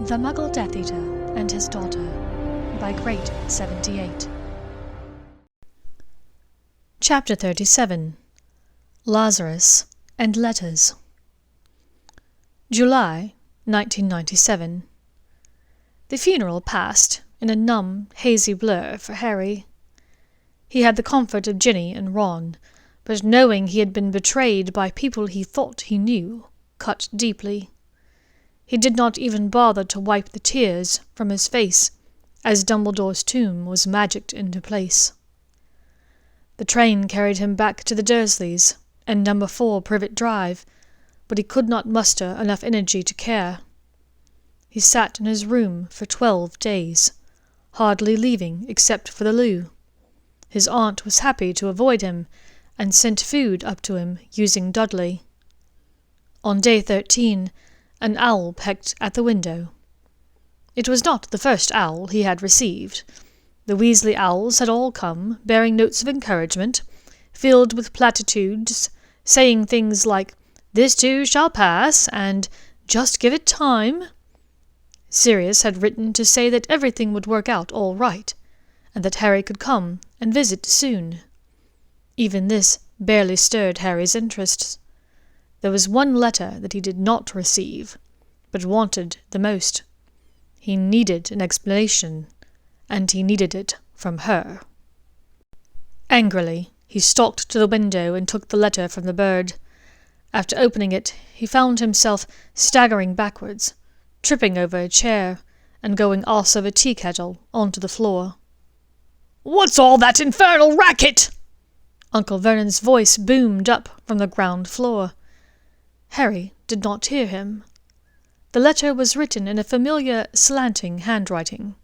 The Muggle Death Eater and His Daughter by Great 78. Chapter 37. Lazarus and Letters. July 1997. The funeral passed in a numb, hazy blur for Harry. He had the comfort of Ginny and Ron, but knowing he had been betrayed by people he thought he knew cut deeply. He did not even bother to wipe the tears from his face as Dumbledore's tomb was magicked into place. The train carried him back to the Dursleys and number 4 Privet Drive, but he could not muster enough energy to care. He sat in his room for 12 days, hardly leaving except for the loo. His aunt was happy to avoid him, and sent food up to him using Dudley. On day 13, an owl pecked at the window. It was not the first owl he had received. The Weasley owls had all come, bearing notes of encouragement, filled with platitudes, saying things like, "This too shall pass," and "Just give it time." Sirius had written to say that everything would work out all right, and that Harry could come and visit soon. Even this barely stirred Harry's interests. There was one letter that he did not receive, but wanted the most. He needed an explanation, and he needed it from her. Angrily, he stalked to the window and took the letter from the bird. After opening it, he found himself staggering backwards, tripping over a chair, and going ass of a tea kettle onto the floor. "What's all that infernal racket?" Uncle Vernon's voice boomed up from the ground floor. Harry did not hear him. The letter was written in a familiar, slanting handwriting.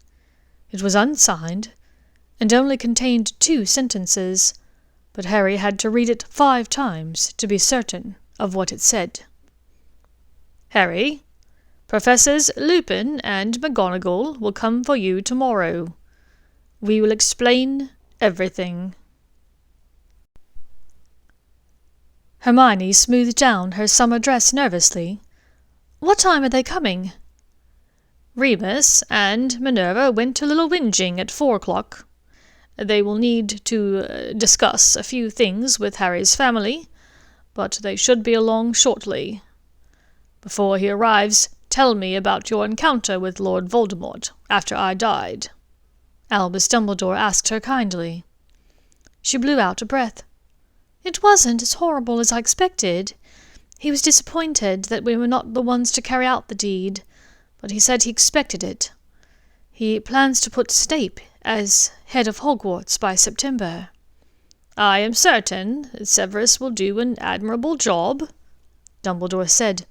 It was unsigned, and only contained 2 sentences, but Harry had to read it 5 times to be certain of what it said. "Harry, Professors Lupin and McGonagall will come for you tomorrow. We will explain everything." Hermione smoothed down her summer dress nervously. "What time are they coming?" "Remus and Minerva went a little whinging at 4 o'clock. They will need to discuss a few things with Harry's family, but they should be along shortly. Before he arrives, tell me about your encounter with Lord Voldemort after I died," Albus Dumbledore asked her kindly. She blew out a breath. "It wasn't as horrible as I expected. He was disappointed that we were not the ones to carry out the deed, but he said he expected it. He plans to put Snape as head of Hogwarts by September." "I am certain that Severus will do an admirable job," Dumbledore said.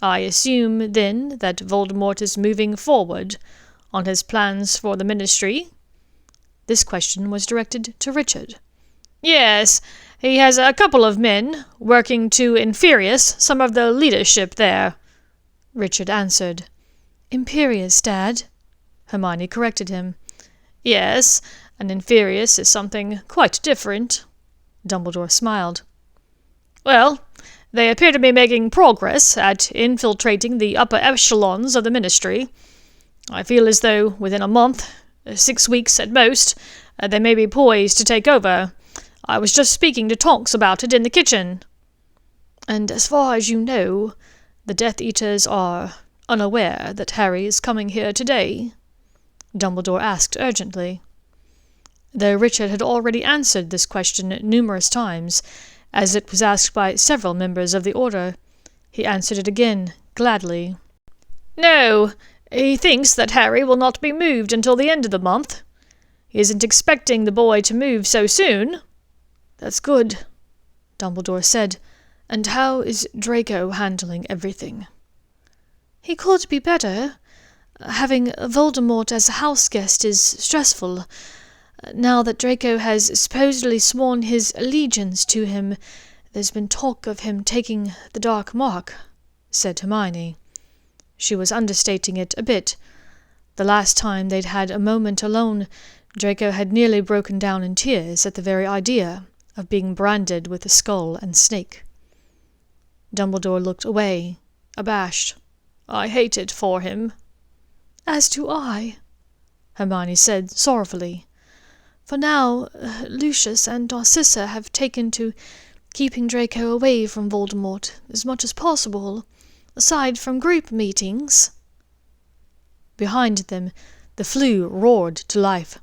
"I assume, then, that Voldemort is moving forward on his plans for the Ministry?" This question was directed to Richard. "Yes, he has a couple of men working to infurious some of the leadership there," Richard answered. "Imperious, Dad," Hermione corrected him. "Yes, and infurious is something quite different," Dumbledore smiled. "Well, they appear to be making progress at infiltrating the upper echelons of the Ministry. I feel as though within a month, 6 weeks at most, they may be poised to take over. I was just speaking to Tonks about it in the kitchen." "And as far as you know, the Death Eaters are unaware that Harry is coming here today?" Dumbledore asked urgently. Though Richard had already answered this question numerous times, as it was asked by several members of the Order, he answered it again, gladly. "No, he thinks that Harry will not be moved until the end of the month. He isn't expecting the boy to move so soon." "That's good," Dumbledore said. "And how is Draco handling everything?" "He could be better. Having Voldemort as a house guest is stressful. Now that Draco has supposedly sworn his allegiance to him, there's been talk of him taking the Dark Mark," said Hermione. She was understating it a bit. The last time they'd had a moment alone, Draco had nearly broken down in tears at the very idea of being branded with a skull and snake. Dumbledore looked away, abashed. "I hate it for him." "As do I," Hermione said sorrowfully. "For now, Lucius and Narcissa have taken to keeping Draco away from Voldemort as much as possible, aside from group meetings." Behind them, the Floo roared to life.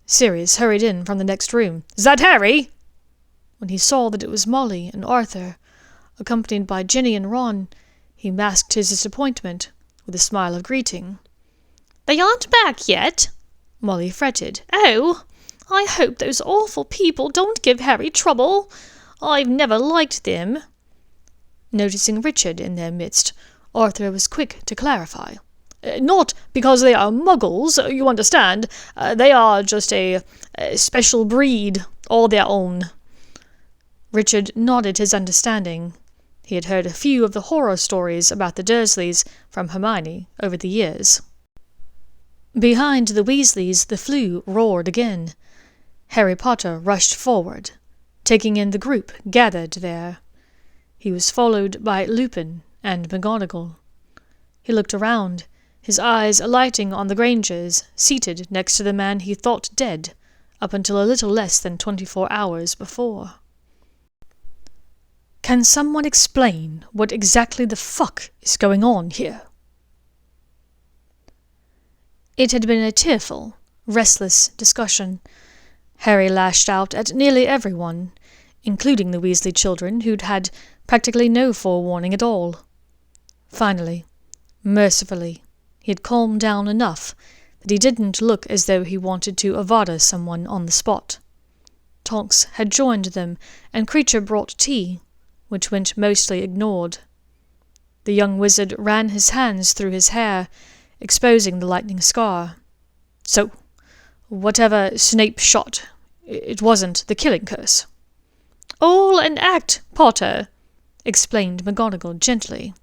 Sirius hurried in from the next room. "Is that Harry?" When he saw that it was Molly and Arthur, accompanied by Ginny and Ron, he masked his disappointment with a smile of greeting. "They aren't back yet?" Molly fretted. "Oh, I hope those awful people don't give Harry trouble. I've never liked them." Noticing Richard in their midst, Arthur was quick to clarify. "Not because they are Muggles, you understand. They are just a special breed, all their own." Richard nodded his understanding. He had heard a few of the horror stories about the Dursleys from Hermione over the years. Behind the Weasleys, the Floo roared again. Harry Potter rushed forward, taking in the group gathered there. He was followed by Lupin and McGonagall. He looked around, his eyes alighting on the Grangers seated next to the man he thought dead up until a little less than 24 hours before. "Can someone explain what exactly the fuck is going on here?" It had been a tearful, restless discussion. Harry lashed out at nearly everyone, including the Weasley children who'd had practically no forewarning at all. Finally, mercifully, he had calmed down enough that he didn't look as though he wanted to avada someone on the spot. Tonks had joined them, and Creature brought tea, which went mostly ignored. The young wizard ran his hands through his hair, exposing the lightning scar. "So, whatever Snape shot, it wasn't the killing curse." "All an act, Potter," explained McGonagall gently.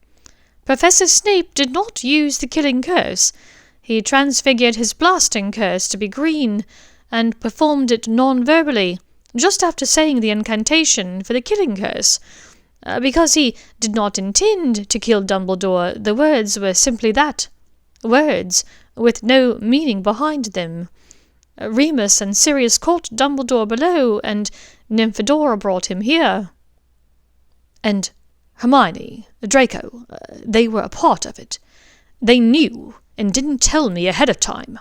"Professor Snape did not use the killing curse. He transfigured his blasting curse to be green, and performed it non-verbally, just after saying the incantation for the killing curse. Because he did not intend to kill Dumbledore, the words were simply that. Words, with no meaning behind them. Remus and Sirius caught Dumbledore below, and Nymphadora brought him here." "And Hermione, Draco, they were a part of it. They knew, and didn't tell me ahead of time."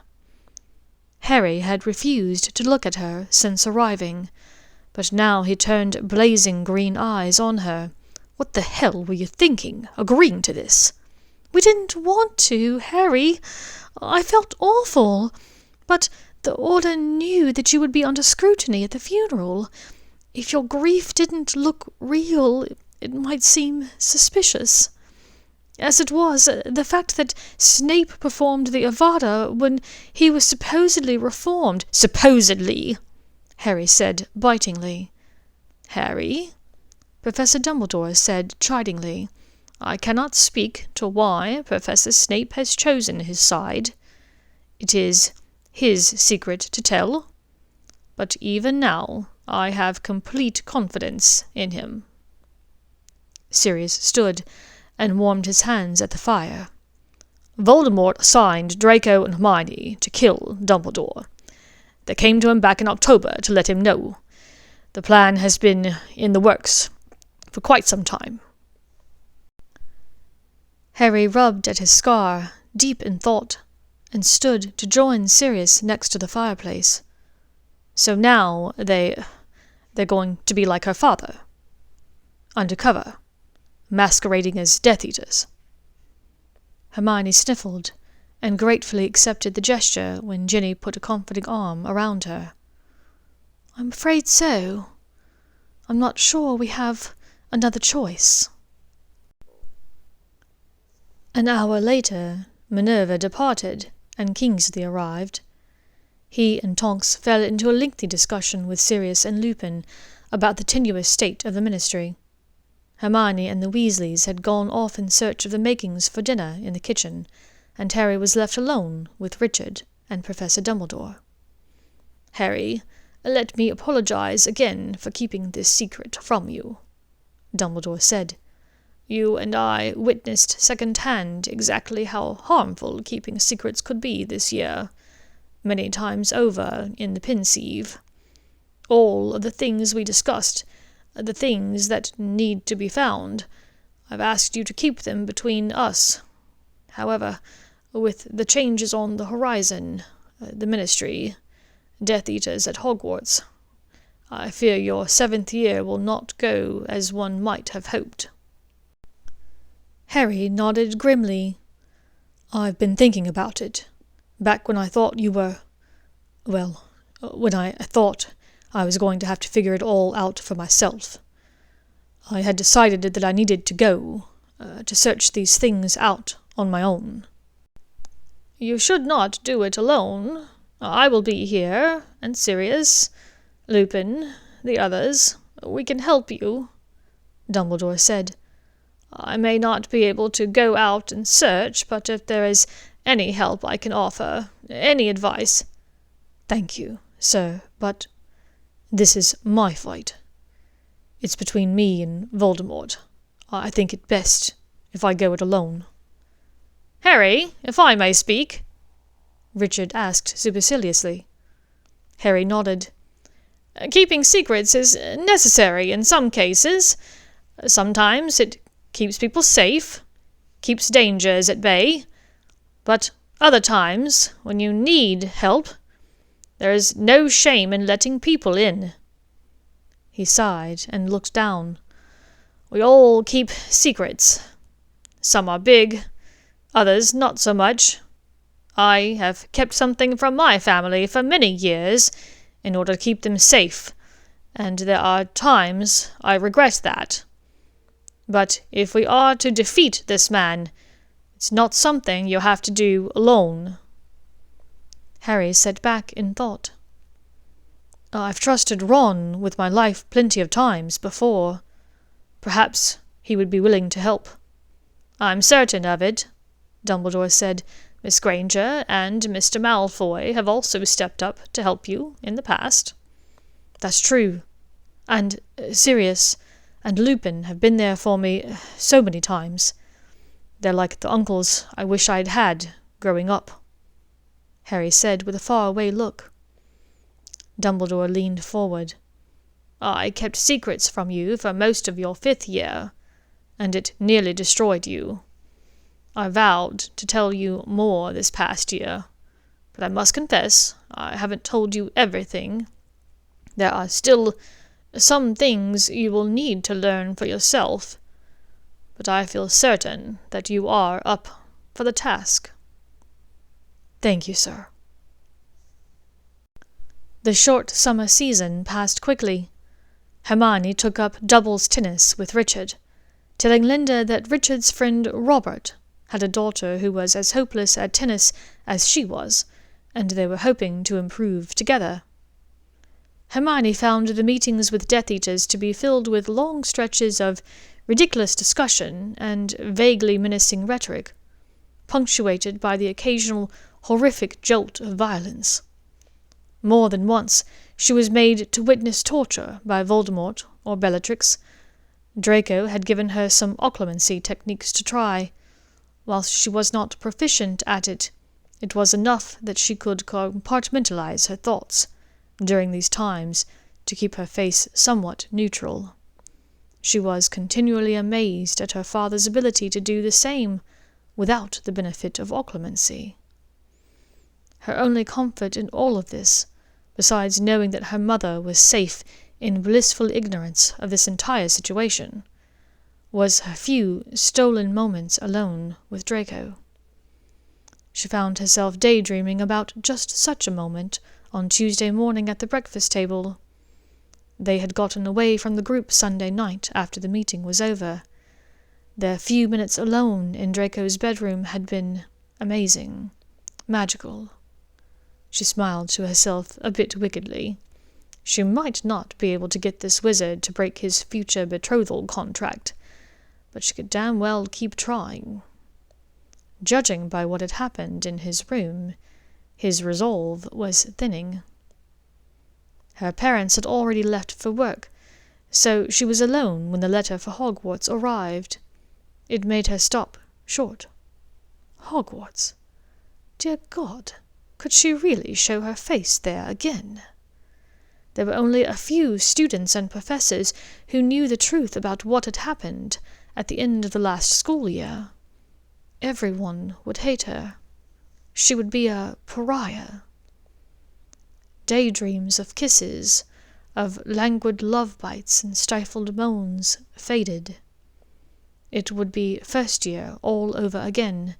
Harry had refused to look at her since arriving, but now he turned blazing green eyes on her. "What the hell were you thinking, agreeing to this?" "We didn't want to, Harry. I felt awful. But the Order knew that you would be under scrutiny at the funeral. If your grief didn't look real, it might seem suspicious. As it was, the fact that Snape performed the Avada when he was supposedly reformed—" "Supposedly," Harry said bitingly. "Harry," Professor Dumbledore said chidingly, "I cannot speak to why Professor Snape has chosen his side. It is his secret to tell. But even now, I have complete confidence in him." Sirius stood and warmed his hands at the fire. "Voldemort assigned Draco and Hermione to kill Dumbledore. They came to him back in October to let him know. The plan has been in the works for quite some time." Harry rubbed at his scar, deep in thought, and stood to join Sirius next to the fireplace. "So now they're going to be like her father? Undercover, masquerading as Death Eaters?" Hermione sniffled, and gratefully accepted the gesture when Ginny put a comforting arm around her. "I'm afraid so. I'm not sure we have another choice." An hour later, Minerva departed, and Kingsley arrived. He and Tonks fell into a lengthy discussion with Sirius and Lupin about the tenuous state of the Ministry. Hermione and the Weasleys had gone off in search of the makings for dinner in the kitchen, and Harry was left alone with Richard and Professor Dumbledore. "Harry, let me apologize again for keeping this secret from you," Dumbledore said. You and I witnessed second-hand exactly how harmful keeping secrets could be this year, many times over in the Pensieve. All of the things we discussed, the things that need to be found, I've asked you to keep them between us. However, with the changes on the horizon, the Ministry, Death Eaters at Hogwarts, I fear your 7th year will not go as one might have hoped." Harry nodded grimly. "I've been thinking about it. Back when I thought you were... well, when I thought I was going to have to figure it all out for myself. I had decided that I needed to go, to search these things out on my own." "You should not do it alone. I will be here, and Sirius, Lupin, the others. We can help you," Dumbledore said. "I may not be able to go out and search, but if there is any help I can offer, any advice—" "Thank you, sir, but this is my fight. It's between me and Voldemort. I think it best if I go it alone." "Harry, if I may speak?" Richard asked superciliously. Harry nodded. "Keeping secrets is necessary in some cases. Sometimes it keeps people safe, keeps dangers at bay. But other times, when you need help, there is no shame in letting people in." He sighed and looked down. "We all keep secrets. Some are big, others not so much. I have kept something from my family for many years in order to keep them safe, and there are times I regret that. But if we are to defeat this man, it's not something you have to do alone." Harry sat back in thought. "I've trusted Ron with my life plenty of times before. Perhaps he would be willing to help." "I'm certain of it," Dumbledore said. "Miss Granger and Mr. Malfoy have also stepped up to help you in the past." "That's true. And Sirius and Lupin have been there for me so many times. They're like the uncles I wish I'd had growing up," Harry said with a far-away look. Dumbledore leaned forward. "I kept secrets from you for most of your 5th year, and it nearly destroyed you. I vowed to tell you more this past year, but I must confess I haven't told you everything. There are still some things you will need to learn for yourself, but I feel certain that you are up for the task." "Thank you, sir." The short summer season passed quickly. Hermione took up doubles tennis with Richard, telling Linda that Richard's friend Robert had a daughter who was as hopeless at tennis as she was, and they were hoping to improve together. Hermione found the meetings with Death Eaters to be filled with long stretches of ridiculous discussion and vaguely menacing rhetoric, punctuated by the occasional horrific jolt of violence. More than once she was made to witness torture by Voldemort or Bellatrix. Draco had given her some occlumency techniques to try. Whilst she was not proficient at it, it was enough that she could compartmentalize her thoughts during these times to keep her face somewhat neutral. She was continually amazed at her father's ability to do the same without the benefit of occlumency. Her only comfort in all of this, besides knowing that her mother was safe in blissful ignorance of this entire situation, was her few stolen moments alone with Draco. She found herself daydreaming about just such a moment on Tuesday morning at the breakfast table. They had gotten away from the group Sunday night after the meeting was over. Their few minutes alone in Draco's bedroom had been amazing, magical. She smiled to herself a bit wickedly. She might not be able to get this wizard to break his future betrothal contract, but she could damn well keep trying. Judging by what had happened in his room, his resolve was thinning. Her parents had already left for work, so she was alone when the letter for Hogwarts arrived. It made her stop short. Hogwarts? Dear God, could she really show her face there again? There were only a few students and professors who knew the truth about what had happened at the end of the last school year. Everyone would hate her. She would be a pariah. Daydreams of kisses, of languid love bites and stifled moans faded. It would be first year all over again,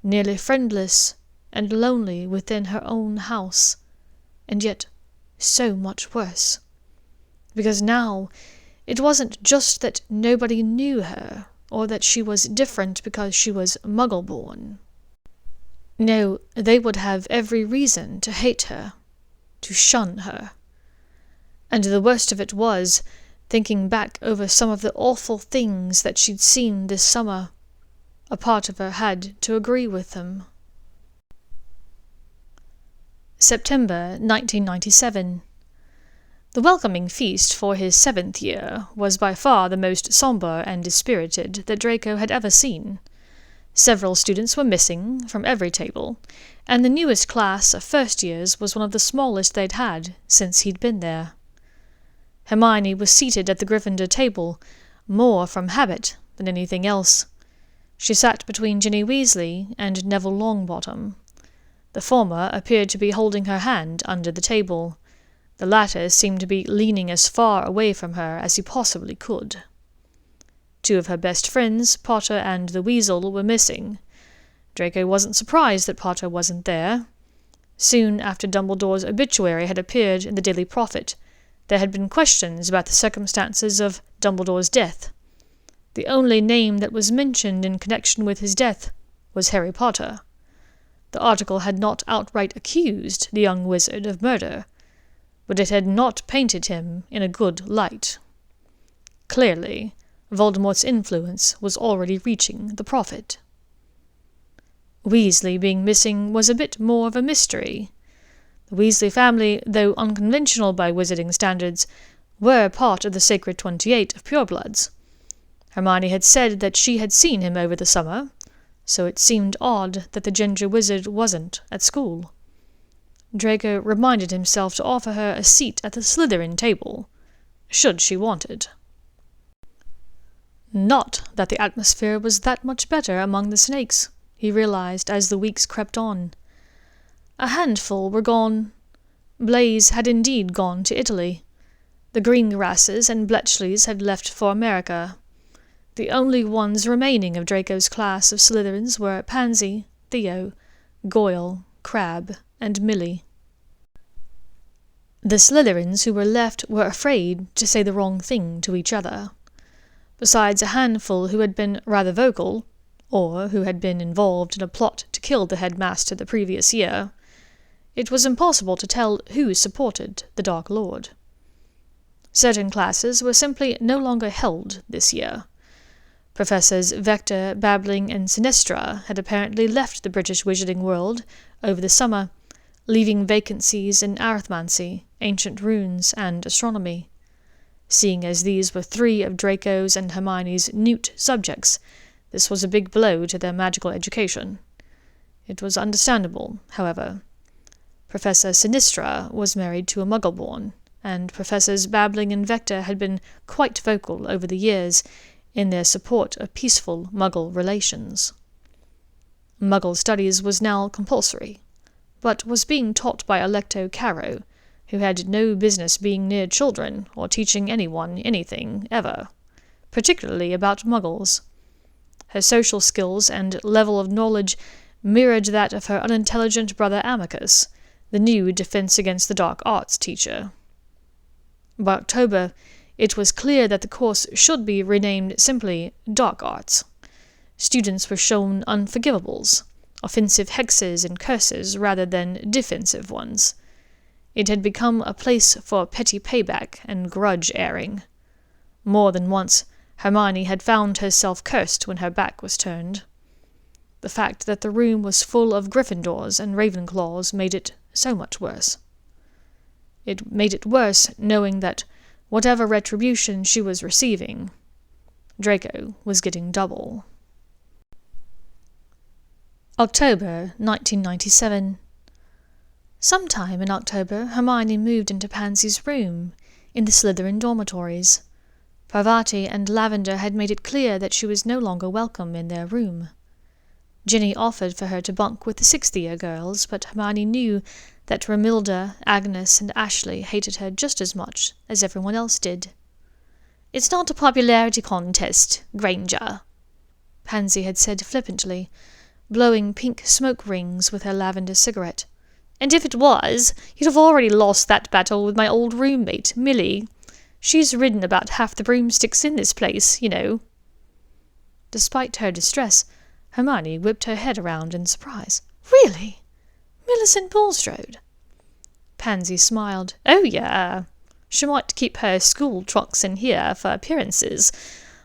nearly friendless and lonely within her own house, and yet so much worse. Because now it wasn't just that nobody knew her, or that she was different because she was Muggle-born. No, they would have every reason to hate her, to shun her. And the worst of it was, thinking back over some of the awful things that she'd seen this summer, a part of her had to agree with them. September 1997. The welcoming feast for his 7th year was by far the most sombre and dispirited that Draco had ever seen. Several students were missing from every table, and the newest class of first years was one of the smallest they'd had since he'd been there. Hermione was seated at the Gryffindor table, more from habit than anything else. She sat between Ginny Weasley and Neville Longbottom. The former appeared to be holding her hand under the table. The latter seemed to be leaning as far away from her as he possibly could. Two of her best friends, Potter and the Weasel, were missing. Draco wasn't surprised that Potter wasn't there. Soon after Dumbledore's obituary had appeared in the Daily Prophet, there had been questions about the circumstances of Dumbledore's death. The only name that was mentioned in connection with his death was Harry Potter. The article had not outright accused the young wizard of murder, but it had not painted him in a good light. Clearly, Voldemort's influence was already reaching the Prophet. Weasley being missing was a bit more of a mystery. The Weasley family, though unconventional by wizarding standards, were part of the Sacred 28 of purebloods. Hermione had said that she had seen him over the summer, so it seemed odd that the ginger wizard wasn't at school. Draco reminded himself to offer her a seat at the Slytherin table, should she want it. Not that the atmosphere was that much better among the snakes, he realized as the weeks crept on. A handful were gone. Blaze had indeed gone to Italy. The Greengrasses and Bletchleys had left for America. The only ones remaining of Draco's class of Slytherins were Pansy, Theo, Goyle, Crabbe, and Millie. The Slytherins who were left were afraid to say the wrong thing to each other. Besides a handful who had been rather vocal, or who had been involved in a plot to kill the headmaster the previous year, it was impossible to tell who supported the Dark Lord. Certain classes were simply no longer held this year. Professors Vector, Babbling, and Sinistra had apparently left the British wizarding world over the summer, leaving vacancies in arithmancy, ancient runes, and astronomy. Seeing as these were 3 of Draco's and Hermione's newt subjects, this was a big blow to their magical education. It was understandable, however. Professor Sinistra was married to a Muggle-born, and Professors Babbling and Vector had been quite vocal over the years in their support of peaceful Muggle relations. Muggle studies was now compulsory, but was being taught by Alecto Caro, who had no business being near children or teaching anyone anything ever, particularly about Muggles. Her social skills and level of knowledge mirrored that of her unintelligent brother Amicus, the new Defense Against the Dark Arts teacher. By October, it was clear that the course should be renamed simply Dark Arts. Students were shown unforgivables, offensive hexes and curses rather than defensive ones. It had become a place for petty payback and grudge airing. More than once, Hermione had found herself cursed when her back was turned. The fact that the room was full of Gryffindors and Ravenclaws made it so much worse. It made it worse knowing that whatever retribution she was receiving, Draco was getting double. October 1997. Sometime in October, Hermione moved into Pansy's room in the Slytherin dormitories. Parvati and Lavender had made it clear that she was no longer welcome in their room. Ginny offered for her to bunk with the sixth-year girls, but Hermione knew that Romilda, Agnes, and Ashley hated her just as much as everyone else did. "It's not a popularity contest, Granger," Pansy had said flippantly, blowing pink smoke rings with her lavender cigarette. "And if it was, you'd have already lost that battle with my old roommate, Millie. She's ridden about half the broomsticks in this place, you know." Despite her distress, Hermione whipped her head around in surprise. "Really? Millicent Bulstrode?" Pansy smiled. "Oh, yeah. She might keep her school trunks in here for appearances,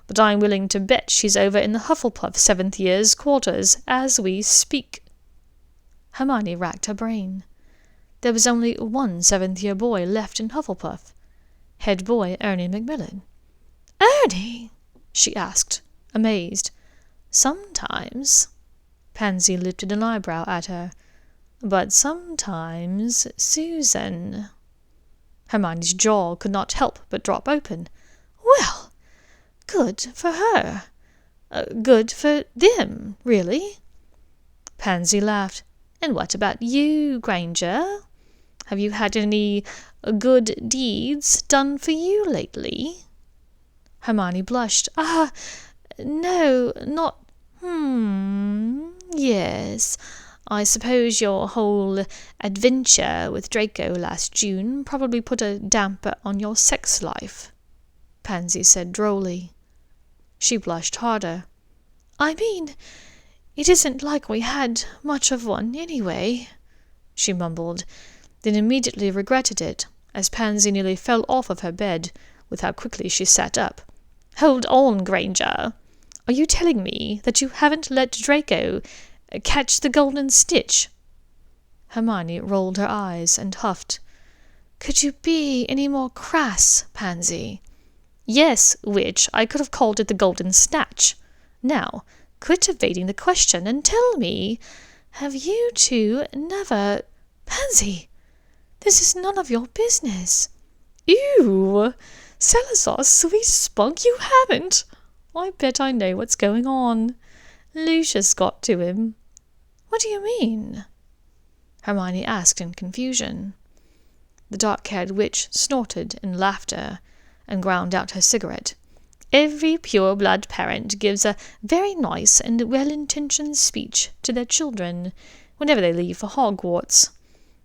but I'm willing to bet she's over in the Hufflepuff 7th year's quarters as we speak." Hermione racked her brain. There was only one 7th-year boy left in Hufflepuff, head boy Ernie Macmillan. "Ernie?" she asked, amazed. "Sometimes." Pansy lifted an eyebrow at her. "But sometimes Susan." Hermione's jaw could not help but drop open. "Well, good for her. Good for them, really." Pansy laughed. "And what about you, Granger? Have you had any good deeds done for you lately?" Hermione blushed. No, not... Yes. I suppose your whole adventure with Draco last June probably put a damper on your sex life," Pansy said drolly. She blushed harder. "I mean, it isn't like we had much of one anyway," she mumbled, then immediately regretted it, as Pansy nearly fell off of her bed with how quickly she sat up. "Hold on, Granger. Are you telling me that you haven't let Draco catch the golden snitch?" Hermione rolled her eyes and huffed. "Could you be any more crass, Pansy?" "Yes, which I could have called it the golden snatch. Now, quit evading the question and tell me, have you two never... Pansy, this is none of your business." "Ew! Salazar, sweet spunk, you haven't! I bet I know what's going on. Lucius got to him." "What do you mean?" Hermione asked in confusion. The dark-haired witch snorted in laughter and ground out her cigarette. "Every pure-blood parent gives a very nice and well-intentioned speech to their children whenever they leave for Hogwarts.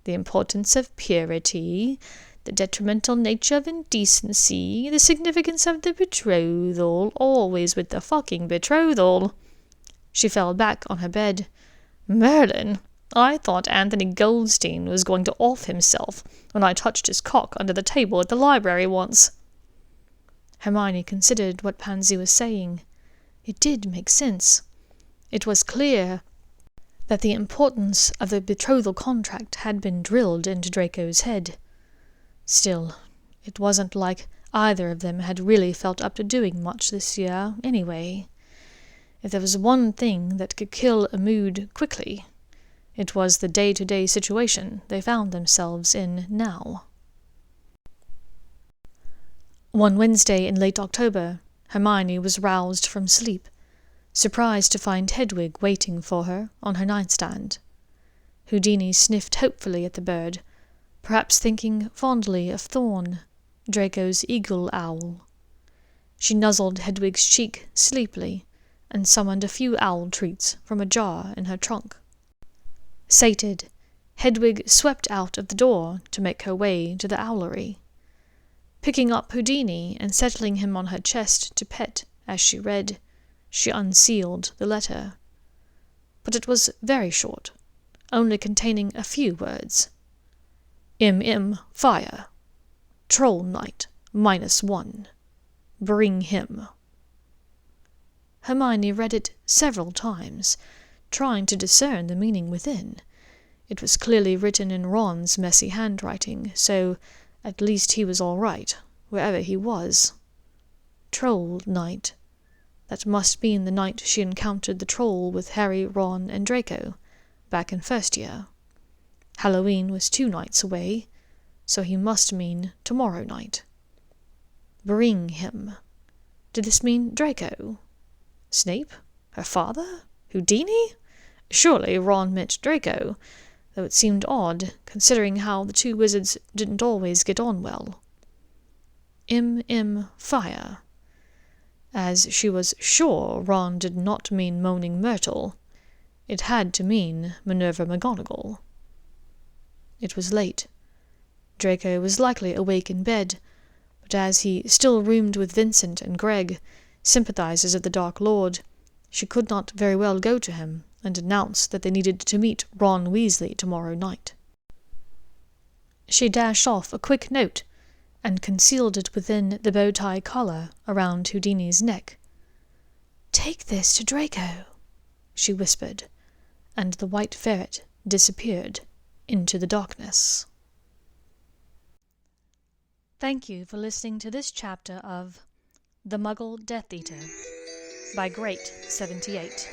The importance of purity, the detrimental nature of indecency, the significance of the betrothal, always with the fucking betrothal." She fell back on her bed. "Merlin, I thought Anthony Goldstein was going to off himself when I touched his cock under the table at the library once." Hermione considered what Pansy was saying. It did make sense. It was clear that the importance of the betrothal contract had been drilled into Draco's head. Still, it wasn't like either of them had really felt up to doing much this year, anyway. If there was one thing that could kill a mood quickly, it was the day-to-day situation they found themselves in now. One Wednesday in late October, Hermione was roused from sleep, surprised to find Hedwig waiting for her on her nightstand. Houdini sniffed hopefully at the bird, perhaps thinking fondly of Thorn, Draco's eagle owl. She nuzzled Hedwig's cheek sleepily and summoned a few owl treats from a jar in her trunk. Sated, Hedwig swept out of the door to make her way to the owlery. Picking up Houdini and settling him on her chest to pet as she read, she unsealed the letter. But it was very short, only containing a few words. "MM Fire. Troll Knight -1. Bring him." Hermione read it several times, trying to discern the meaning within. It was clearly written in Ron's messy handwriting, so at least he was all right, wherever he was. Troll Knight. That must mean the night she encountered the troll with Harry, Ron, and Draco, back in first year. Halloween was 2 nights away, so he must mean tomorrow night. Bring him. Did this mean Draco? Snape? Her father? Houdini? Surely Ron meant Draco, though it seemed odd, considering how the 2 wizards didn't always get on well. Fire. As she was sure Ron did not mean Moaning Myrtle, it had to mean Minerva McGonagall. It was late. Draco was likely awake in bed, but as he still roomed with Vincent and Greg, sympathizers of the Dark Lord, she could not very well go to him and announce that they needed to meet Ron Weasley tomorrow night. She dashed off a quick note and concealed it within the bow-tie collar around Houdini's neck. "Take this to Draco," she whispered, and the white ferret disappeared into the darkness. Thank you for listening to this chapter of The Muggle Death Eater by Great78.